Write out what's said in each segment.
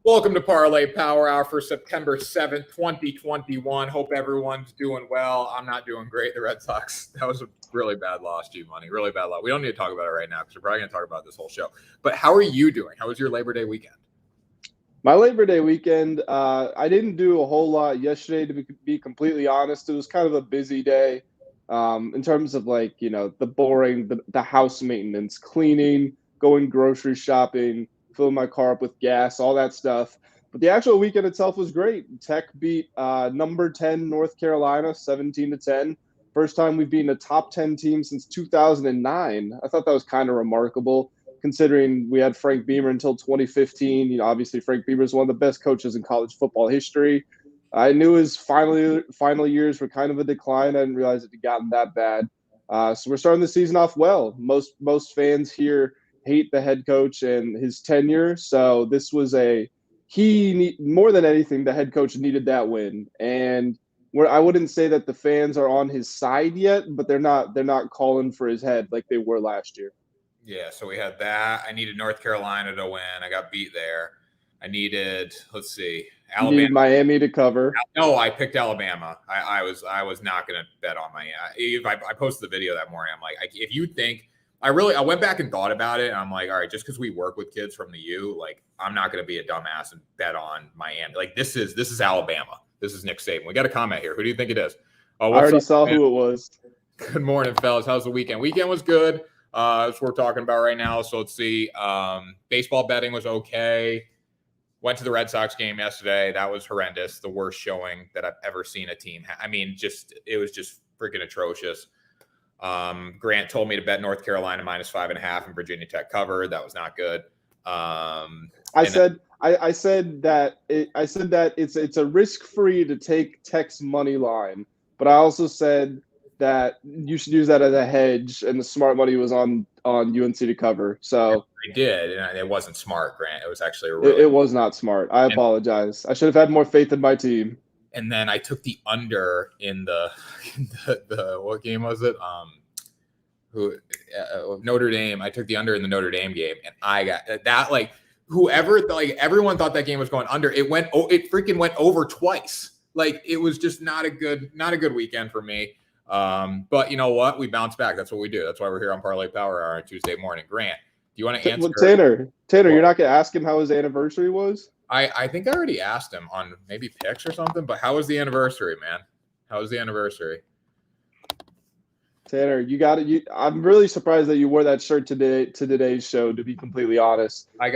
Welcome to Parlay Power Hour for September 7th, 2021. Hope everyone's doing well. I'm not doing great. The Red Sox, that was a really bad loss, G-Money. Really bad loss. We don't need to talk about it right now because we're probably going to talk about this whole show. But how are you doing? How was your Labor Day weekend? My Labor Day weekend, I didn't do a whole lot yesterday, to be completely honest. It was kind of a busy day in terms of the boring, the house maintenance, cleaning, going grocery shopping, filling my car up with gas, all that stuff. But the actual weekend itself was great. Tech beat number 10 North Carolina 17-10. First time we've beaten a top 10 team since 2009. I thought that was kind of remarkable, considering we had Frank Beamer until 2015. Obviously Frank Beamer is one of the best coaches in college football history. I knew his final years were kind of a decline. I didn't realize it had gotten that bad. So we're starting the season off well. Most fans here hate the head coach and his tenure. So this was more than anything, the head coach needed that win. And I wouldn't say that the fans are on his side yet, but they're not calling for his head like they were last year. Yeah, so we had that. I needed North Carolina to win. I got beat there. I needed, Alabama. You need Miami to cover. No, I picked Alabama. I was not going to bet on Miami. I posted the video that morning. I'm like, if you think I went back and thought about it, and I'm like, all right, just because we work with kids from the U, like I'm not going to be a dumbass and bet on Miami. Like this is Alabama. This is Nick Saban. We got a comment here. Who do you think it is? Oh, I already saw who it was. Good morning, fellas. How's the weekend? Weekend was good. That's what we're talking about right now. So let's see. Baseball betting was okay. Went to the Red Sox game yesterday. That was horrendous. The worst showing that I've ever seen a team. It was just freaking atrocious. Grant told me to bet North Carolina -5.5 and Virginia Tech covered. That was not good. I said that it's a risk-free to take Tech's money line, but I also said that you should use that as a hedge, and the smart money was on UNC to cover. So I did, and it wasn't smart, Grant. It was actually it was not smart. I apologize. I should have had more faith in my team. And then I took the under in the what game was it? Notre Dame. I took the under in the Notre Dame game, and I got that. Everyone thought that game was going under. It freaking went over twice. Like it was just not a good weekend for me. But you know what? We bounce back. That's what we do. That's why we're here on Parlay Power Hour on Tuesday morning. Grant, do you want to answer? Well, Tanner, you're not going to ask him how his anniversary was? I think I already asked him on maybe picks or something, but how was the anniversary, man? How was the anniversary? Tanner, you got it. I'm really surprised that you wore that shirt to today's show, to be completely honest. I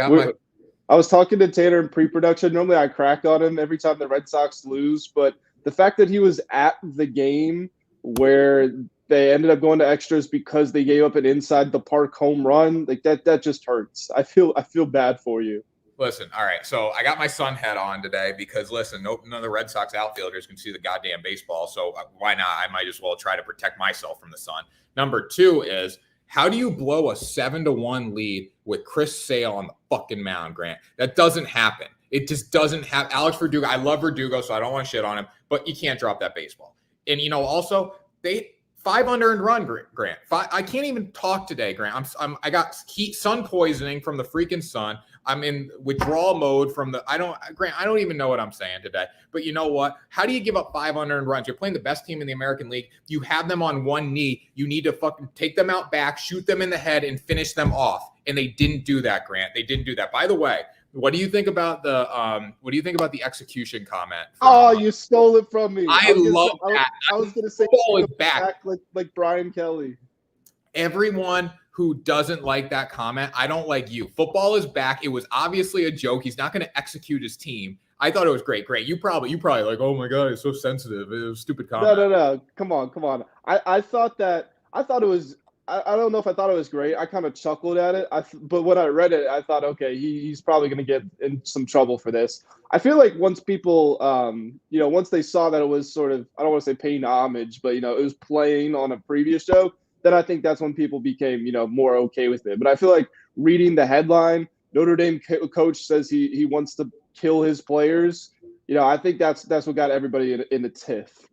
was talking to Tanner in pre-production. Normally I crack on him every time the Red Sox lose, but the fact that he was at the game where they ended up going to extras because they gave up an inside the park home run, like that just hurts. I feel bad for you. Listen, all right, so I got my sun hat on today because, listen, none of the Red Sox outfielders can see the goddamn baseball, so why not? I might as well try to protect myself from the sun. Number two is, how do you blow a 7-1 lead with Chris Sale on the fucking mound, Grant? That doesn't happen. It just doesn't happen. Alex Verdugo, I love Verdugo, so I don't want to shit on him, but you can't drop that baseball. And, also, they 5 unearned run, Grant. I can't even talk today, Grant. I got sun poisoning from the freaking sun. I'm in withdrawal mode from Grant, I don't even know what I'm saying today. But you know what? How do you give up 5 unearned runs? You're playing the best team in the American League. You have them on one knee. You need to fucking take them out back, shoot them in the head, and finish them off. And they didn't do that, Grant. They didn't do that. By the way, what do you think about the execution comment? You stole it from me. I love that. I was going to say football is back like Brian Kelly. Everyone who doesn't like that comment, I don't like you. Football is back. It was obviously a joke. He's not going to execute his team. I thought it was great. You probably like, oh my God, it's so sensitive. It was a stupid comment. No. Come on. I thought it was. I don't know if I thought it was great. I kind of chuckled at it. But when I read it, I thought, okay, he's probably going to get in some trouble for this. I feel like once people, once they saw that it was sort of, I don't want to say paying homage, but, it was playing on a previous show, then I think that's when people became, more okay with it. But I feel like reading the headline, Notre Dame coach says he wants to kill his players. I think that's what got everybody in a tiff.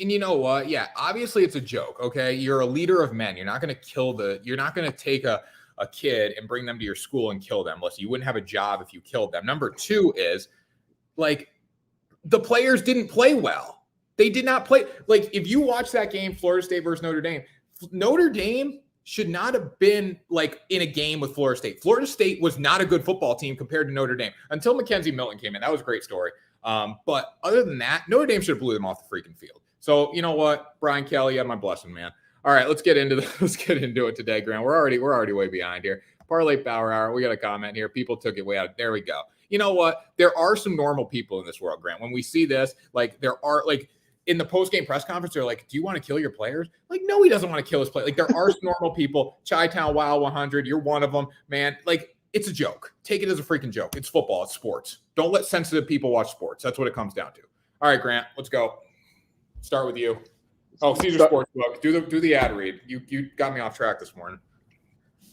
And you know what? Yeah, obviously it's a joke, okay? You're a leader of men. You're not going to take a a kid and bring them to your school and kill them. Listen, you wouldn't have a job if you killed them. Number two is like the players didn't play well. They did not play. Like if you watch that game, Florida State versus Notre Dame should not have been like in a game with Florida State. Florida State was not a good football team compared to Notre Dame until Mackenzie Milton came in. That was a great story. But other than that, Notre Dame should have blew them off the freaking field. So you know what, Brian Kelly, you have my blessing, man. All right, let's get into it today, Grant. We're already way behind here. Parlay Power Hour. We got a comment here. People took it way out. There we go. You know what? There are some normal people in this world, Grant. When we see this, like there are like in the post-game press conference, they're like, do you want to kill your players? Like, no, he doesn't want to kill his players. Like there are some normal people. Chi-Town Wow 100, you're one of them, man. Like it's a joke. Take it as a freaking joke. It's football. It's sports. Don't let sensitive people watch sports. That's what it comes down to. All right, Grant, let's go. Start with you. Oh, Caesar Sportsbook. Do the ad read. You got me off track this morning.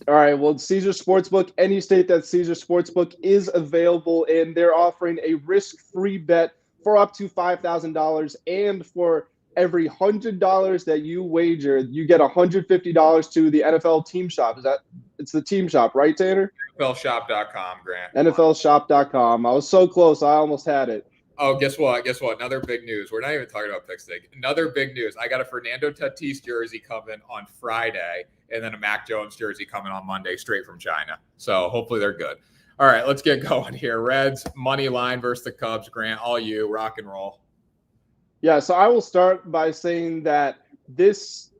All right. Well, Caesar Sportsbook, any state that Caesar Sportsbook is available in, they're offering a risk-free bet for up to $5,000, and for every $100 that you wager, you get $150 to the NFL Team Shop. It's the Team Shop, right, Tanner? NFLshop.com, Grant. NFLshop.com. I was so close. I almost had it. Oh, guess what? Another big news. We're not even talking about picks today. Another big news. I got a Fernando Tatis jersey coming on Friday, and then a Mac Jones jersey coming on Monday, straight from China. So hopefully they're good. All right, let's get going here. Reds, money line versus the Cubs. Grant, all you. Rock and roll. Yeah, so I will start by saying that this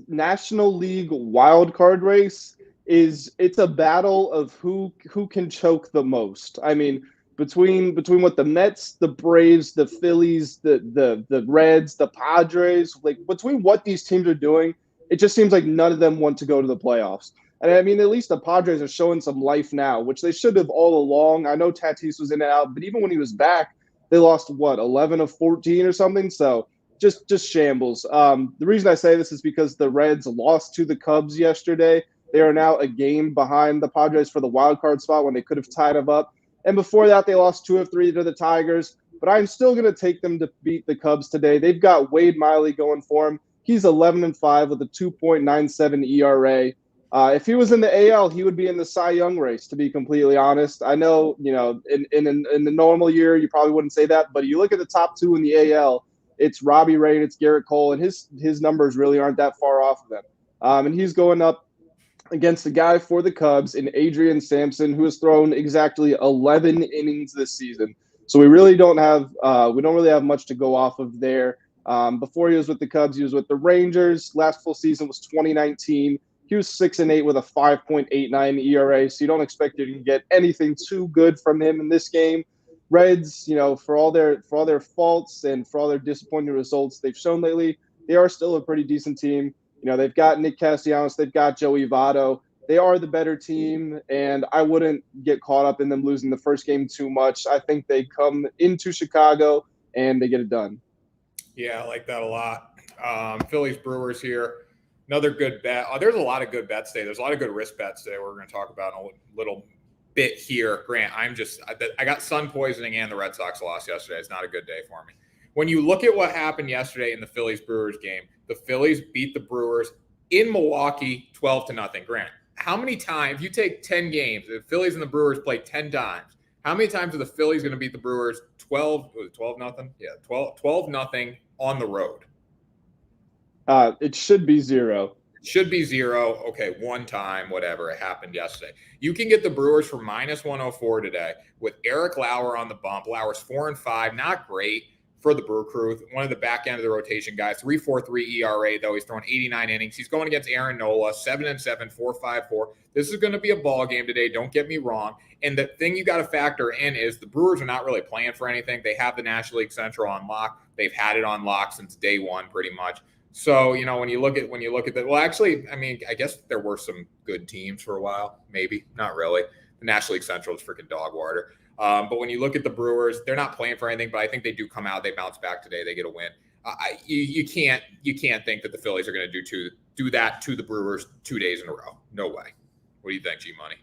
National League wild card race it's a battle of who can choke the most. I mean, between what the Mets, the Braves, the Phillies, the Reds, the Padres, like between what these teams are doing, it just seems like none of them want to go to the playoffs. And I mean, at least the Padres are showing some life now, which they should have all along. I know Tatis was in and out, but even when he was back, they lost 11 of 14 or something. So just shambles. The reason I say this is because the Reds lost to the Cubs yesterday. They are now a game behind the Padres for the wild card spot when they could have tied them up. And before that, they lost 2 of 3 to the Tigers. But I'm still going to take them to beat the Cubs today. They've got Wade Miley going for him. He's 11-5 with a 2.97 ERA. If he was in the AL, he would be in the Cy Young race, to be completely honest. I know, in the normal year, you probably wouldn't say that. But you look at the top 2 in the AL, it's Robbie Ray and it's Garrett Cole, and his numbers really aren't that far off of them. And he's going up against the guy for the Cubs in Adrian Sampson, who has thrown exactly 11 innings this season. So we really don't have much to go off of there. Before he was with the Cubs, he was with the Rangers. Last full season was 2019. He was 6-8 with a 5.89 ERA. So you don't expect you to get anything too good from him in this game. Reds, for all their faults and for all their disappointing results they've shown lately, they are still a pretty decent team. They've got Nick Castellanos, they've got Joey Votto. They are the better team, and I wouldn't get caught up in them losing the first game too much. I think they come into Chicago and they get it done. Yeah, I like that a lot. Phillies Brewers here. Another good bet. There's a lot of good bets today. There's a lot of good risk bets today we're going to talk about in a little bit here. Grant, I got sun poisoning and the Red Sox lost yesterday. It's not a good day for me. When you look at what happened yesterday in the Phillies-Brewers game, the Phillies beat the Brewers in Milwaukee 12-0. Grant, how many times, if you take 10 games, the Phillies and the Brewers play 10 times, how many times are the Phillies going to beat the Brewers 12-0? Yeah, 12-0 on the road? It should be 0. It should be 0. Okay, one time, whatever. It happened yesterday. You can get the Brewers for -104 today with Eric Lauer on the bump. Lauer's 4-5, not great for the Brew Crew. One of the back end of the rotation guys, 3.43 ERA, though. He's thrown 89 innings. He's going against Aaron Nola, 7-7, 4.54. This is going to be a ball game today. Don't get me wrong. And the thing you got to factor in is the Brewers are not really playing for anything. They have the National League Central on lock. They've had it on lock since day one, pretty much. So, when you look at that, well, actually, I mean, I guess there were some good teams for a while. Maybe not really. The National League Central is freaking dog water. But when you look at the Brewers, they're not playing for anything, but I think they do come out. They bounce back today. They get a win. You can't think that the Phillies are going to do that to the Brewers 2 days in a row. No way. What do you think, G Money?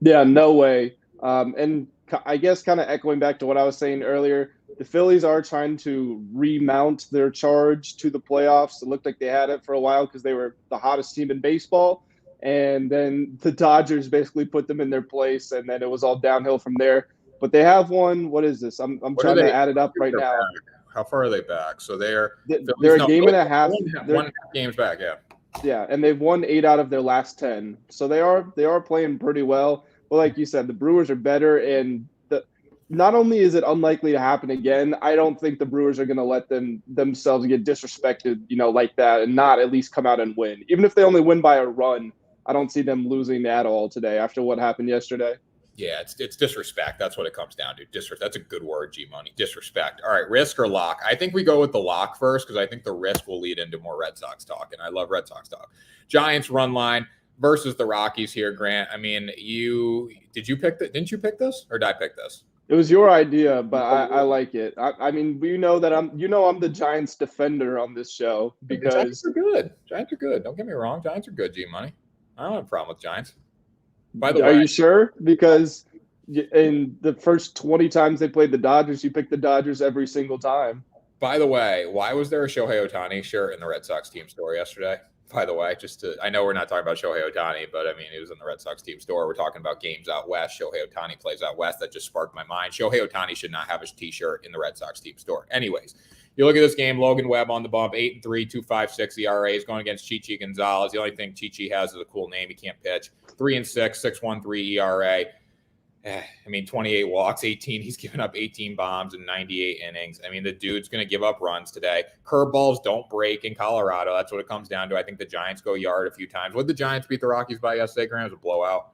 Yeah, no way. And I guess kind of echoing back to what I was saying earlier, the Phillies are trying to remount their charge to the playoffs. It looked like they had it for a while because they were the hottest team in baseball. and then the Dodgers basically put them in their place, and then it was all downhill from there. But they have won. What is this? I'm What are trying to they? add it up right now. Back? How far are they back? So they're They're a game and a half. One and a half games back. Yeah. Yeah, and they've won 8 out of their last 10. So they are playing pretty well. But like you said, the Brewers are better, and not only is it unlikely to happen again, I don't think the Brewers are going to let themselves get disrespected, like that, and not at least come out and win. Even if they only win by a run, I don't see them losing at all today after what happened yesterday. Yeah, it's disrespect. That's what it comes down to. Disrespect. That's a good word, G Money. Disrespect. All right, risk or lock? I think we go with the lock first because I think the risk will lead into more Red Sox talk, and I love Red Sox talk. Giants run line versus the Rockies here, Grant. I mean, didn't you pick this, or did I pick this? It was your idea, but I like it. I mean, we know that I'm the Giants defender on this show because Giants are good. Giants are good. Don't get me wrong. Giants are good, G Money. I don't have a problem with Giants. By the way, are you sure? Because in the first 20 times they played the Dodgers, you picked the Dodgers every single time. By the way, why was there a Shohei Ohtani shirt in the Red Sox team store yesterday? By the way, I know we're not talking about Shohei Ohtani, but I mean, it was in the Red Sox team store. We're talking about games out west. Shohei Ohtani plays out west. That just sparked my mind. Shohei Ohtani should not have a T-shirt in the Red Sox team store. Anyways, you look at this game, Logan Webb on the bump, 8-3, 2.56 ERA. Is going against Chichi Gonzalez. The only thing Chichi has is a cool name. He can't pitch. 3-6, 6.13 ERA. I mean, 28 walks, 18. He's given up 18 bombs in 98 innings. I mean, the dude's going to give up runs today. Curveballs don't break in Colorado. That's what it comes down to. I think the Giants go yard a few times. What did the Giants beat the Rockies by yesterday, Graham? It was a blowout.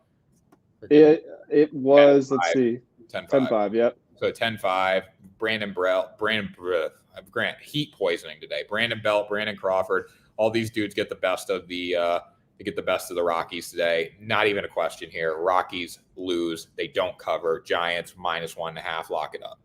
It was, 10-5. let's see, 10-5, yep. So 10-5. Brandon Grant, heat poisoning today. Brandon Belt, Brandon Crawford, all these dudes get the best of the Rockies today. Not even a question here. Rockies lose. They don't cover. Giants -1.5. Lock it up.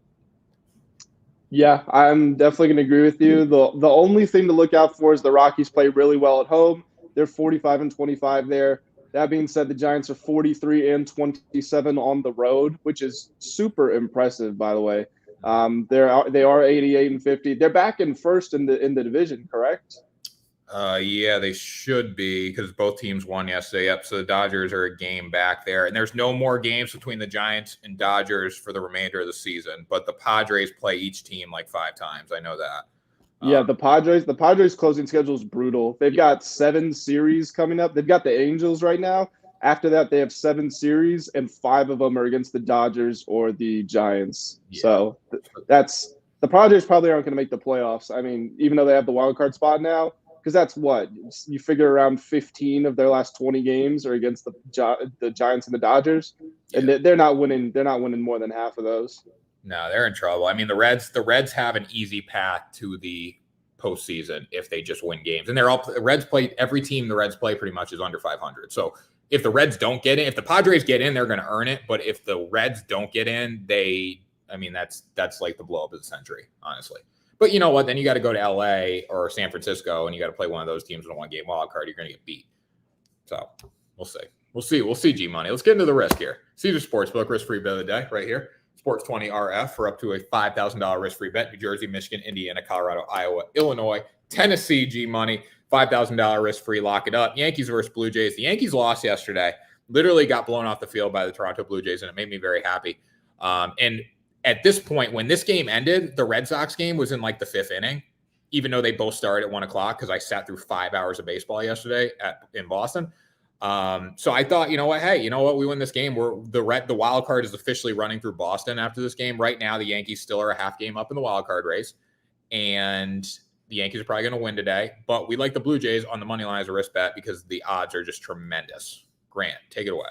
Yeah, I'm definitely going to agree with you. The only thing to look out for is the Rockies play really well at home. They're 45-25 there. That being said, the Giants are 43-27 on the road, which is super impressive, by the way. They are 88-50. They're back in first in the division, correct? Yeah, they should be because both teams won yesterday. Yep. So the Dodgers are a game back there, and there's no more games between the Giants and Dodgers for the remainder of the season. But the Padres play each team like 5 times. I know that. Yeah, the Padres closing schedule is brutal. They've got 7 series coming up. They've got the Angels right now. After that, they have 7 series, and 5 of them are against the Dodgers or the Giants. Yeah. So that's the Padres probably aren't going to make the playoffs. I mean, even though they have the wild card spot now, because that's what you figure around 15 of their last 20 games are against the Giants and the Dodgers, and they're not winning. They're not winning more than half of those. No, they're in trouble. I mean, the Reds have an easy path to the postseason if they just win games. And every team the Reds play pretty much is under 500. So if the Reds don't get in, if the Padres get in, they're going to earn it. But if the Reds don't get in, that's like the blow up of the century, honestly. But you know what? Then you got to go to LA or San Francisco and you got to play one of those teams with a 1-game wild card. You're going to get beat. So we'll see. We'll see, G Money. Let's get into the risk here. Caesar Sportsbook risk-free bet of the day right here. Sports 20 RF for up to a $5,000 risk-free bet. New Jersey, Michigan, Indiana, Colorado, Iowa, Illinois, Tennessee, G Money, $5,000 risk-free. Lock it up. Yankees versus Blue Jays. The Yankees lost yesterday. Literally got blown off the field by the Toronto Blue Jays, and it made me very happy. And at this point, when this game ended, the Red Sox game was in like the 5th inning, even though they both started at 1 o'clock because I sat through 5 hours of baseball yesterday in Boston. So I thought, you know what? Hey, you know what? We win this game. The wild card is officially running through Boston after this game. Right now, the Yankees still are a half game up in the wild card race, and the Yankees are probably going to win today. But we like the Blue Jays on the money line as a risk bet because the odds are just tremendous. Grant, take it away.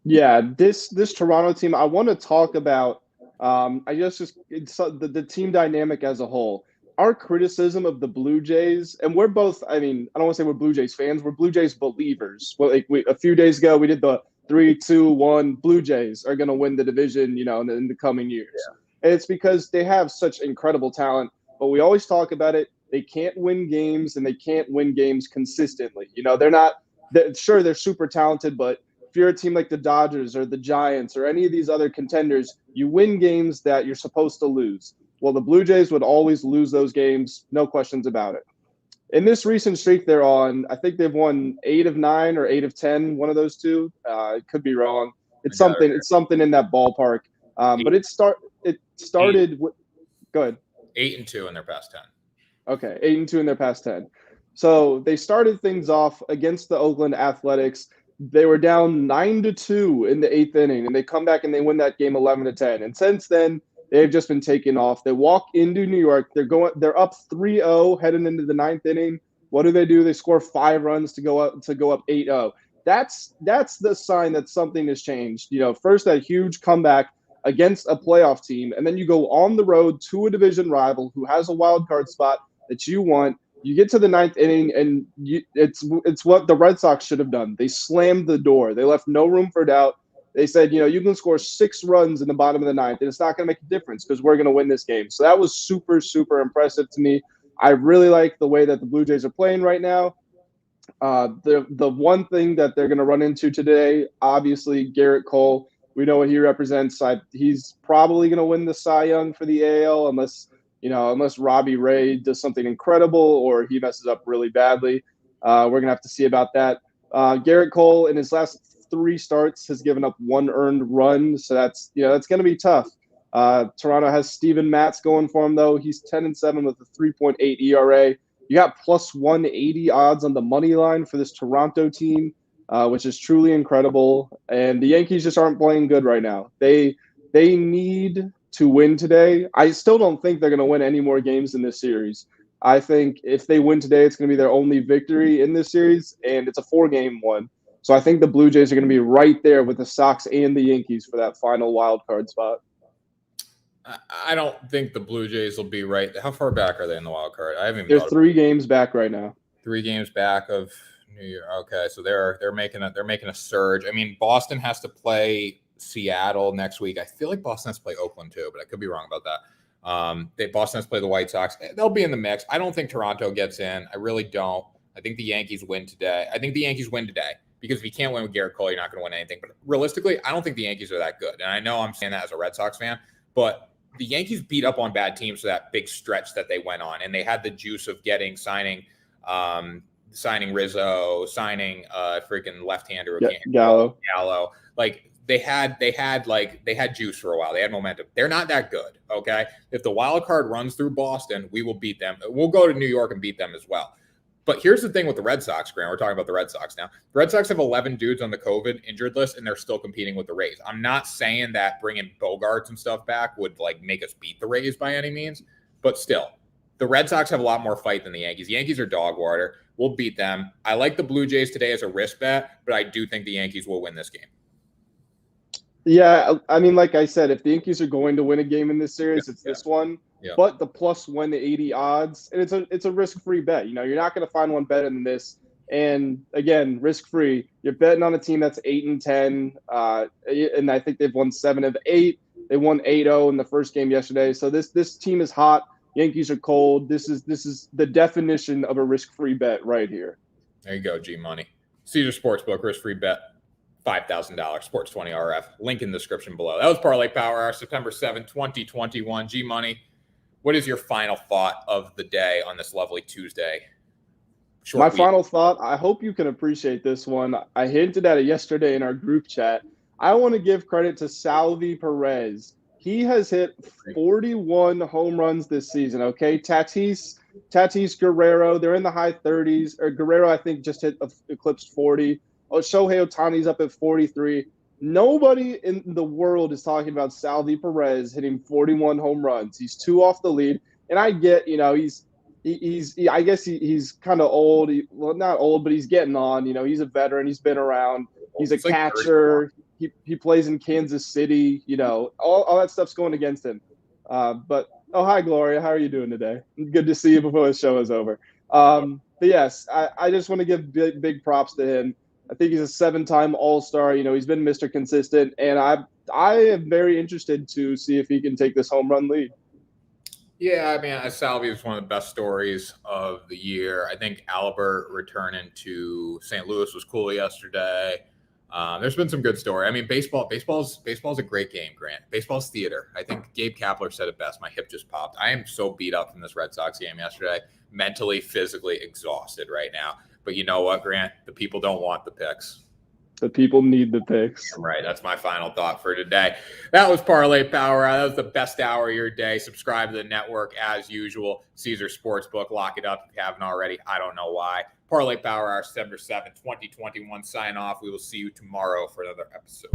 Yeah, this Toronto team, I want to talk about. I guess just the team dynamic as a whole. Our criticism of the Blue Jays, and we're both, I mean, I don't want to say we're Blue Jays fans, we're Blue Jays believers. Well, a few days ago, we did the 3-2-1 Blue Jays are going to win the division, in the coming years. Yeah. And it's because they have such incredible talent, but we always talk about it. They can't win games, and they can't win games consistently. They're super talented, but if you're a team like the Dodgers or the Giants or any of these other contenders, you win games that you're supposed to lose. Well, the Blue Jays would always lose those games, no questions about it. In this recent streak they're on, I think they've won 8 of 9 or 8 of 10, one of those two. It could be wrong. I It's got it something. It's something in that ballpark. But here. it Eight, started. Go ahead. 8-2 in their past 10. Okay, 8-2 in their past 10. So they started things off against the Oakland Athletics. They were down 9-2 in the eighth inning, and they come back and they win that game 11-10. And since then, they've just been taking off. They walk into New York. They're up 3-0 heading into the ninth inning. What do? They score 5 runs to go up 8-0. That's the sign that something has changed. First that huge comeback against a playoff team, and then you go on the road to a division rival who has a wild card spot that you want. You get to the ninth inning, and it's what the Red Sox should have done. They slammed the door. They left no room for doubt. They said, you can score 6 runs in the bottom of the ninth, and it's not going to make a difference because we're going to win this game. So that was super, super impressive to me. I really like the way that the Blue Jays are playing right now. The one thing that they're going to run into today, obviously, Garrett Cole. We know what he represents. He's probably going to win the Cy Young for the AL unless Robbie Ray does something incredible or he messes up really badly. We're going to have to see about that. Garrett Cole in his last 3 starts has given up 1 earned run, so that's going to be tough. Toronto has Steven Matz going for him, though. He's 10-7 with a 3.8 ERA. You got plus 180 odds on the money line for this Toronto team, which is truly incredible. And the Yankees just aren't playing good right now. They need to win today. I still don't think they're going to win any more games in this series. I think if they win today, it's going to be their only victory in this series, and it's a 4-game one. So I think the Blue Jays are going to be right there with the Sox and the Yankees for that final wild card spot. I don't think the Blue Jays will be right. How far back are they in the wild card? I haven't even. They're 3 games back right now. 3 games back of New Year. Okay, so they're making a surge. I mean, Boston has to play Seattle next week. I feel like Boston has to play Oakland too, but I could be wrong about that. Boston has to play the White Sox. They'll be in the mix. I don't think Toronto gets in. I really don't. I think the Yankees win today. Because if you can't win with Garrett Cole, you're not going to win anything. But realistically, I don't think the Yankees are that good. And I know I'm saying that as a Red Sox fan, but the Yankees beat up on bad teams for that big stretch that they went on, and they had the juice of signing Rizzo, signing freaking left-hander Gallo. Like they had juice for a while. They had momentum. They're not that good. Okay, if the wild card runs through Boston, we will beat them. We'll go to New York and beat them as well. But here's the thing with the Red Sox, Grant. We're talking about the Red Sox now. The Red Sox have 11 dudes on the COVID injured list, and they're still competing with the Rays. I'm not saying that bringing Bogarts and stuff back would make us beat the Rays by any means, but still, the Red Sox have a lot more fight than the Yankees. The Yankees are dog water. We'll beat them. I like the Blue Jays today as a risk bet, but I do think the Yankees will win this game. Yeah, I mean, like I said, if the Yankees are going to win a game in this series, it's this one. Yeah. But the plus 180 odds, and it's a risk-free bet. You're not going to find one better than this. And again, risk-free. You're betting on a team that's 8-10, and I think they've won 7 of 8. They won 8-0 in the first game yesterday. So this team is hot. Yankees are cold. This is the definition of a risk-free bet right here. There you go, G Money. Caesar Sportsbook risk-free bet. $5,000, Sports 20 RF. Link in the description below. That was Parlay Power Hour, September 7th, 2021. G Money, what is your final thought of the day on this lovely Tuesday? My final thought, I hope you can appreciate this one. I hinted at it yesterday in our group chat. I want to give credit to Salvi Perez. He has hit 41 home runs this season, okay? Tatis, Guerrero, they're in the high 30s. Or Guerrero, I think, just eclipsed 40. Shohei Ohtani's up at 43. Nobody in the world is talking about Salvi Perez hitting 41 home runs. He's 2 off the lead, and I get, I guess he's kind of old. Well, not old, but he's getting on. He's a veteran. He's been around. He's a catcher. He plays in Kansas City. All that stuff's going against him. But hi Gloria, how are you doing today? Good to see you before the show is over. But yes, I just want to give big props to him. I think he's a 7-time All-Star. He's been Mr. Consistent, and I am very interested to see if he can take this home run lead. Yeah, I mean, Salvi was one of the best stories of the year. I think Albert returning to St. Louis was cool yesterday. There's been some good story. I mean, baseball's a great game, Grant. Baseball's theater. I think Gabe Kapler said it best. My hip just popped. I am so beat up from this Red Sox game yesterday, mentally, physically exhausted right now. But you know what, Grant? The people don't want the picks. The people need the picks. Right. That's my final thought for today. That was Parlay Power. That was the best hour of your day. Subscribe to the network as usual. Caesar Sportsbook. Lock it up if you haven't already. I don't know why. Parlay Power Hour, September 7th, 2021. Sign off. We will see you tomorrow for another episode.